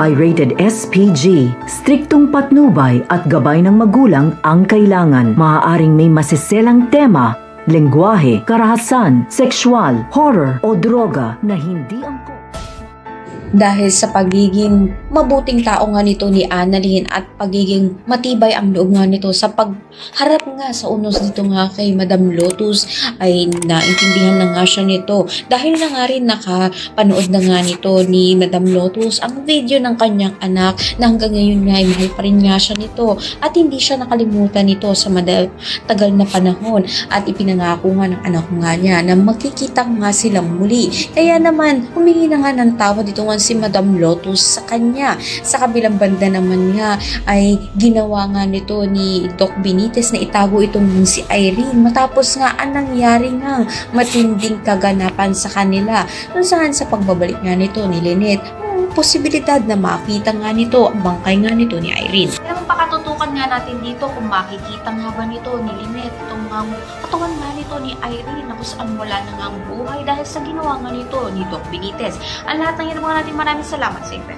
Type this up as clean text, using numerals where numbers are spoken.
ay rated SPG. Striktong patnubay at gabay ng magulang ang kailangan. Maaaring may masiselang tema, lengguwahe, karahasan, sexual, horror o droga na hindi angkop. Dahil sa pagiging mabuting tao nga nito ni Annalyn at pagiging matibay ang loob nga nito sa pagharap nga sa unos dito nga kay Madam Lotus, ay naintindihan na nga siya nito. Dahil na nga rin nakapanood na nga nito ni Madam Lotus ang video ng kanyang anak na hanggang ngayon nga ay mahal pa rin nga siya nito at hindi siya nakalimutan nito sa tagal na panahon, at ipinangako nga ng anak nga niya na magkikita nga silang muli. Kaya naman humingi na nga ng tawad dito nga si Madam Lotus sa kanya. Sa kabilang banda naman nga ay ginawa nga nito ni Doc Benitez na itago itong si Irene matapos nga ang nangyari nga matinding kaganapan sa kanila, kung saan sa pagbabalik nga nito ni Lynette, posibilidad na makita nga nito ang bangkay nga nito ni Irene. Kaya pakatutukan nga natin dito kung makikita nga ba nito ni Lynette itong katawan nga nito ni Irene na kung saan wala na nga ang buhay dahil sa ginawa nga nito ni Doc Benitez. Ang lahat ng yan mga natin, maraming salamat sa iba.